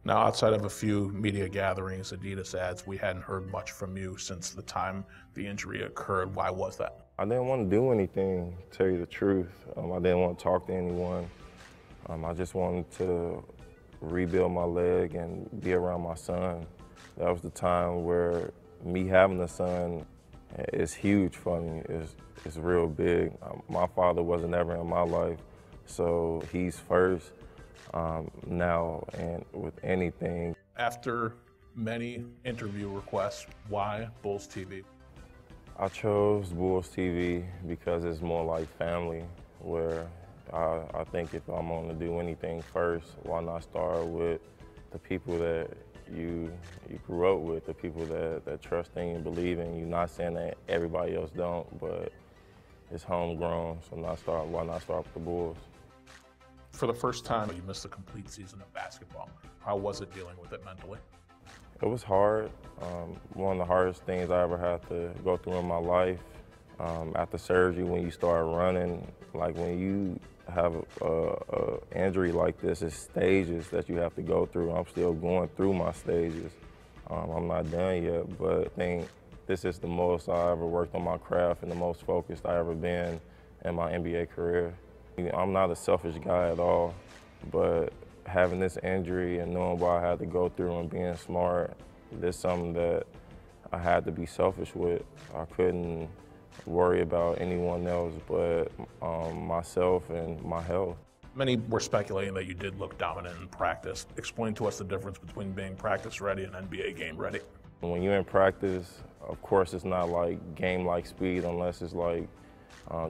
Now, outside of a few media gatherings, Adidas ads, we hadn't heard much from you since the time the injury occurred. Why was that? I didn't want to do anything, to tell you the truth. I didn't want to talk to anyone. I just wanted to rebuild my leg and be around my son. That was the time where me having a son is huge for me. It's real big. My father wasn't ever in my life, so he's first now and with anything. After many interview requests, why Bulls TV? I chose Bulls TV because it's more like family, where I think if I'm going to do anything first, why not start with the people that you grew up with, the people that trust in you, believe in you. Not saying that everybody else don't, but it's homegrown, so why not start with the Bulls? For the first time, you missed a complete season of basketball. How was it dealing with it mentally? It was hard. One of the hardest things I ever had to go through in my life. After surgery, when you start running, like when you have a injury like this, it's stages that you have to go through. I'm still going through my stages. I'm not done yet, but I think this is the most I ever worked on my craft and the most focused I ever been in my NBA career. I'm not a selfish guy at all, but having this injury and knowing what I had to go through and being smart, this is something that I had to be selfish with. I couldn't worry about anyone else but myself and my health. Many were speculating that you did look dominant in practice. Explain to us the difference between being practice ready and NBA game ready. When you're in practice, of course it's not like game-like speed unless it's like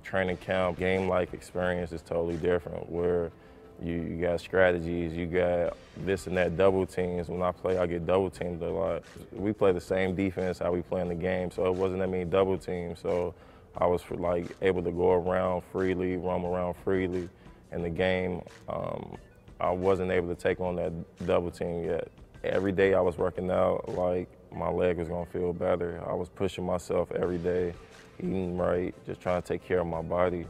training camp. Game-like experience is totally different, where you got strategies, you got this and that double teams. When I play, I get double teamed a lot. We play the same defense how we play in the game, so it wasn't that many double teams. So I was like able to go around freely, roam around freely. In the game, I wasn't able to take on that double team yet. Every day I was working out, like my leg was gonna feel better. I was pushing myself every day, eating right, just trying to take care of my body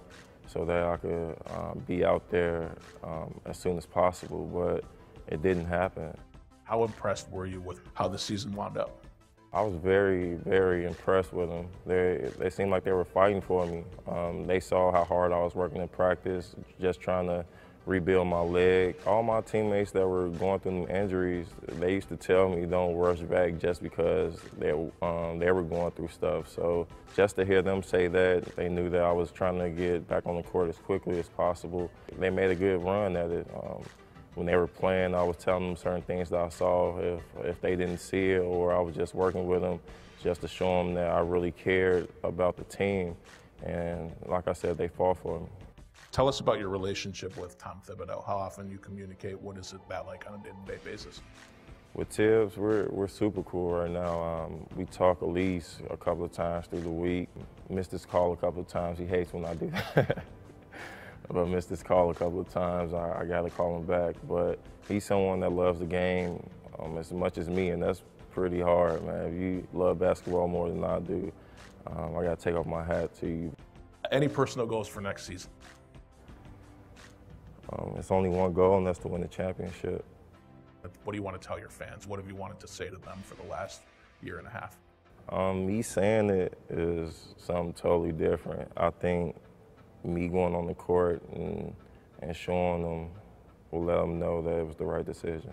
so that I could be out there as soon as possible, but it didn't happen. How impressed were you with how the season wound up? I was very, very impressed with them. They seemed like they were fighting for me. They saw how hard I was working in practice, just trying to rebuild my leg. All my teammates that were going through injuries, they used to tell me don't rush back just because they were going through stuff. So just to hear them say that, they knew that I was trying to get back on the court as quickly as possible. They made a good run at it. When they were playing, I was telling them certain things that I saw if they didn't see it, or I was just working with them just to show them that I really cared about the team. And like I said, they fought for me. Tell us about your relationship with Tom Thibodeau. How often you communicate? What is it that like on a day-to-day basis? With Tibbs, we're super cool right now. We talk at least a couple of times through the week. Missed his call a couple of times. He hates when I do that. But missed his call a couple of times. I got to call him back. But he's someone that loves the game as much as me, and that's pretty hard, man. If you love basketball more than I do, I got to take off my hat to you. Any personal goals for next season? It's only one goal, and that's to win the championship. What do you want to tell your fans? What have you wanted to say to them for the last year and a half? Me saying it is something totally different. I think me going on the court and showing them will let them know that it was the right decision.